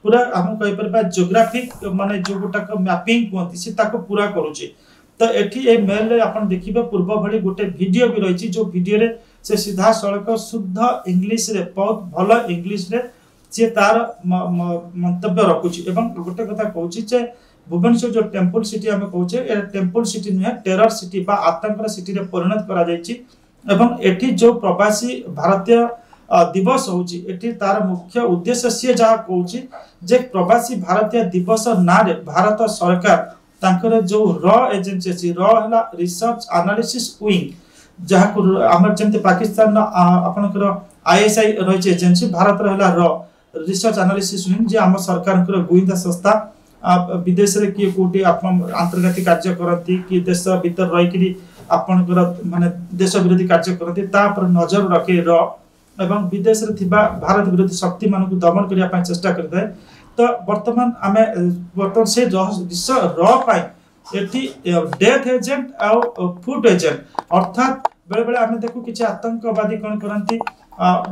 पूरा हम कहि परबा जियोग्राफिक माने जो गोटा मैपिंग कहती से ताको पूरा करूची। तो एठी ए मेल रे आपण देखिबे पूर्व भली गोटे वीडियो भी रहिछि जो वीडियो रे से सीधा सड़क शुद्ध इंग्लिश रे बहुत भलो इंग्लिश रे से तार मंतव्य रखुची। एवं गोटे कथा कहूची जे भुवनेश्वर जो टेम्पल सिटी हमें कहूचे ए टेम्पल सिटी नुहे टेरर सिटी बा आतंकर सिटी रे परिणत करा जायछि। एवं एठी जो प्रवासी भारतीय दिवस होची एठी तार मुख्य उद्देश्य से जहा कहूची जे प्रवासी भारतीय दिवस ना रे भारत सरकार तांकर जो र एजेंसी अछि र हला रिसर्च एनालिसिस विंग जहा को हमर जंते पाकिस्तान आपनकर आईएसआई रहिছে एजेंसी भारत रहला र रिसर्च एनालिसिस विंग जे हम सरकार कर गोइंदा संस्था विदेश रे कि कोटी आपन अंतर्गत कार्य करती कि देश भीतर रहि कि आपनकर माने देश विरोधी कार्य करती ता पर नजर रखे र एवं विदेश रे थिबा भारत विरोधी शक्ति मान को दमन करिया पय चेष्टा करते। तो वर्तमान आमे वर्तमान से र पाई एटी डेथ एजेंट आ फूड एजेंट अर्थात बेले बेले आमे देखु किछि आतंकवादी कोन करंती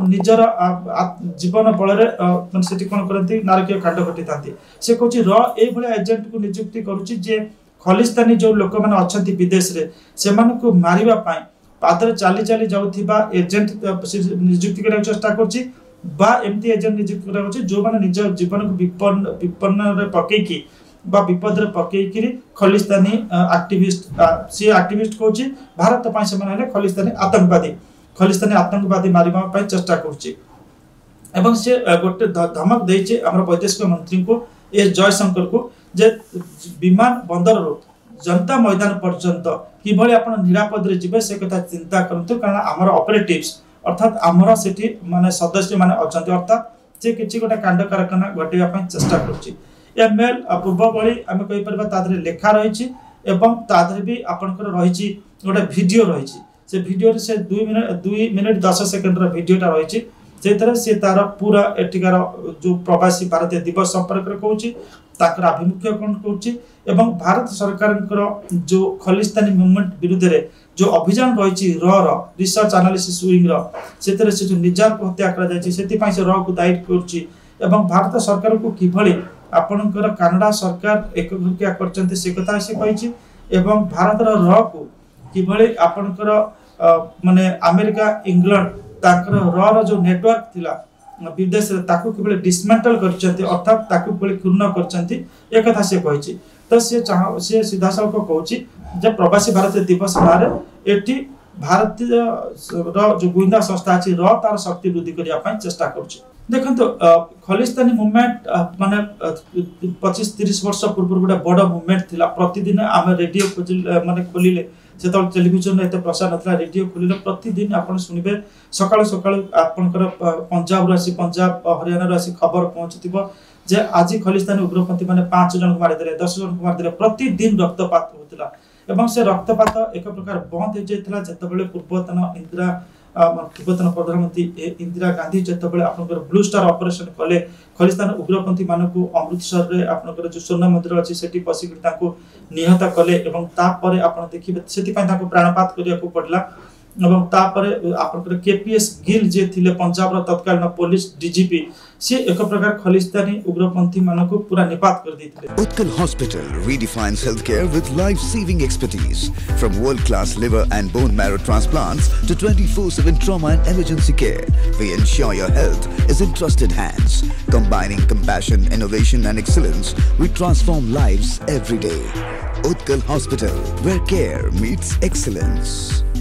निजर जीवन बल रे सेठी कोन करंती नारकीय कांड घटितांती से कहूची र ए भले एजेंट को नियुक्ति करूची जे खलिस्तानी जो लोक माने अछंती विदेश रे से मान को मारिबा पाई पादर चाली चाली जाउथिबा एजेंट नियुक्ति करा चेष्टा करची बा एमती एजेंट नियुक्त करा होची जो माने निज जीवन को विपन्न रे पकई की बा विपद रे पकई की खलिस्तानी एक्टिविस्ट सी एक्टिविस्ट कहूची भारत पय से माने खलिस्तानी आतंकवादी मारिबा पय चेष्टा करची। एवं से गोटे धमक देइचे हमर वैदेशिक मंत्री को ए जयशंकर को जे विमान बंदर रो जनता मैदान पर्यंत कि भली आपण निरापद रे जिबे से कथा चिंता करंतु कारण हमर ऑपरेटिव्स अर्थात हमरा सेठी माने सदस्य माने अछंती अर्थात जे किछि गोटा कांड कारखाना घटिया पय चेष्टा करछि। ए मेल पूर्व बळी हम कहि परबा तादरे लेखा रहिछि एवं तादरे भी आपनकर रहिछि गोटा वीडियो रहिछि से वीडियो रे से 2 मिनिट 10 सेकंड रा वीडियोटा रहिछि जे तरह से तार पूरा एटिकार जो प्रवासी भारतीय दिवस संपर्क रे कहूछि ताकर अभिमुख्य कोन कहूछि एवं भारत सरकार जो खलिस्तानी मूवमेंट विरुद्ध रे जो अभियान रहिछि र रिसर्च एनालिसिस विंग से तरह से जो निजार को हत्या करा जायछि सेति पय से र को दायित्व करछि एवं भारत सरकार को किभली आपनकर कनाडा सरकार एकघटिया करचंती से कथा से कहिछि एवं भारत र को किभली आपनकर माने अमेरिका इंग्लैंड ताकर र जो नेटवर्क थिला विदेश रे ताकू किबले डिसमेंटल करचंती अर्थात ताकू किबले क्षुण्ण करचंती एक कथा से कहिछि। तो से सीधा सळक कहूछि जे प्रवासी भारतीय दिवस मारे एठी भारतीय जो गोइंदा संस्था अछि र तार शक्ति वृद्धि करिया पय चेष्टा करछि। देखंतो खलिस्तानी मूवमेंट माने 25-30 वर्ष पूर्व गोटे बड़ मूवमेंट थिला प्रतिदिन आमे रेडियो माने खोलिले से टेलीविजन एते प्रसार नथला रेडियो खोलिले प्रतिदिन आपण सुनिबे सकाळ सकाळ आपनकर पंजाब रासी पंजाब हरियाणा रासी खबर पहुंचतिबो जे आज खलिस्तानी उग्रपंथी माने 5 जन को मारि देले 10 जन को मारि देले प्रतिदिन रक्तपात होतिला एवं से रक्तपात एक प्रकार बंद हो जायतिला जतबेले पूर्वतन प्रधानमंत्री इंदिरा गांधी जतबेले आपनकर ब्लू स्टार ऑपरेशन कले खलिस्तान उग्रपंथी मानकु अमृतसर रे आपनकर जो स्वर्ण मंदिर अछि सेठी पसिक ताको निहत कले एवं ता परे आपण देखिबे सेठी पय ताको प्राणपात करिया को पडला एवं ता परे आपनकर केपीएस गिल जे थिले पंजाब रा तत्कालीन पुलिस डीजीपी से एक प्रकार खलिस्तानी उग्रपंथी मानको पूरा निपात कर देथिले। Utkal Hospital redefines healthcare with life-saving expertise from world-class liver and bone marrow transplants to 24/7 trauma and emergency care. We ensure your health is in trusted hands. Combining compassion, innovation and excellence, we transform lives every day. Utkal Hospital, where care meets excellence.